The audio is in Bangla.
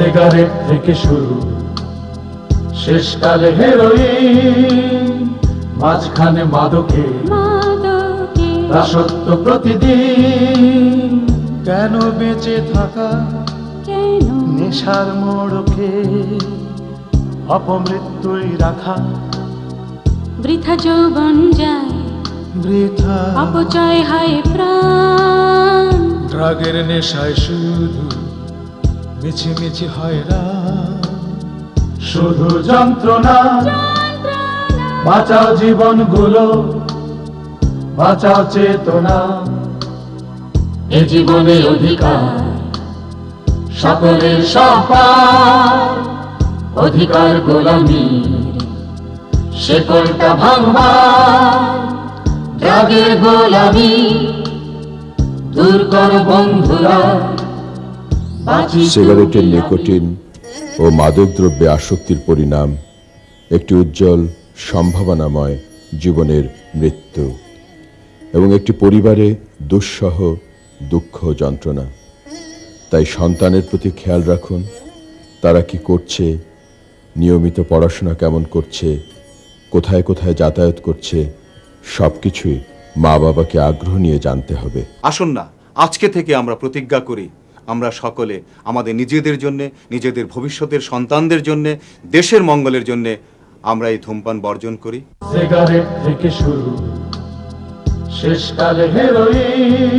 সিগারেট থেকে শুরু, শেষকালে হেরোইন, মাঝখানে মাদকে দাসত্ব প্রতিদিন। কেন বেঁচে থাকা নেশার মোড়কে অপমৃত্যুই রাখা, বৃথা যৌবন যায়, বৃথা অপচয় হয় প্রাণ। ড্রাগের নেশায় শুধু মিছিমিছি হয় রাত। শুধু যন্ত্রণা, বাঁচাও জীবনগুলো, বাঁচাও চেতনা। এ জীবনে অধিকার সকলের সপার, অধিকার গোলামীর শেকলটা ভাঙবার। ড্রাগের গোলামি দূর করো বন্ধুরা, বাঁচি সিগারেটের নিকোটিন ও মাদকদ্রব্যে আসক্তির পরিণাম একটি উজ্জ্বল সম্ভাবনাময় জীবনের মৃত্যু এবং একটি পরিবারে দুঃসহ দুঃখ যন্ত্রণা। তাই সন্তানের প্রতি খেয়াল রাখুন, তারা কি করছে, নিয়মিত পড়াশোনা কেমন করছে, কোথায় কোথায় যাতায়াত করছে, সবকিছুই মা বাবাকে আগ্রহ নিয়ে জানতে হবে। আসুন না, আজকে থেকে আমরা প্রতিজ্ঞা করি, আমরা সকলে আমাদের নিজেদের জন্য, নিজেদের ভবিষ্যতের সন্তানদের জন্য, দেশের মঙ্গলের জন্য আমরা এই ধূমপান বর্জন করি। সিগারেট থেকে শুরু, শেষকালে হেরোইন।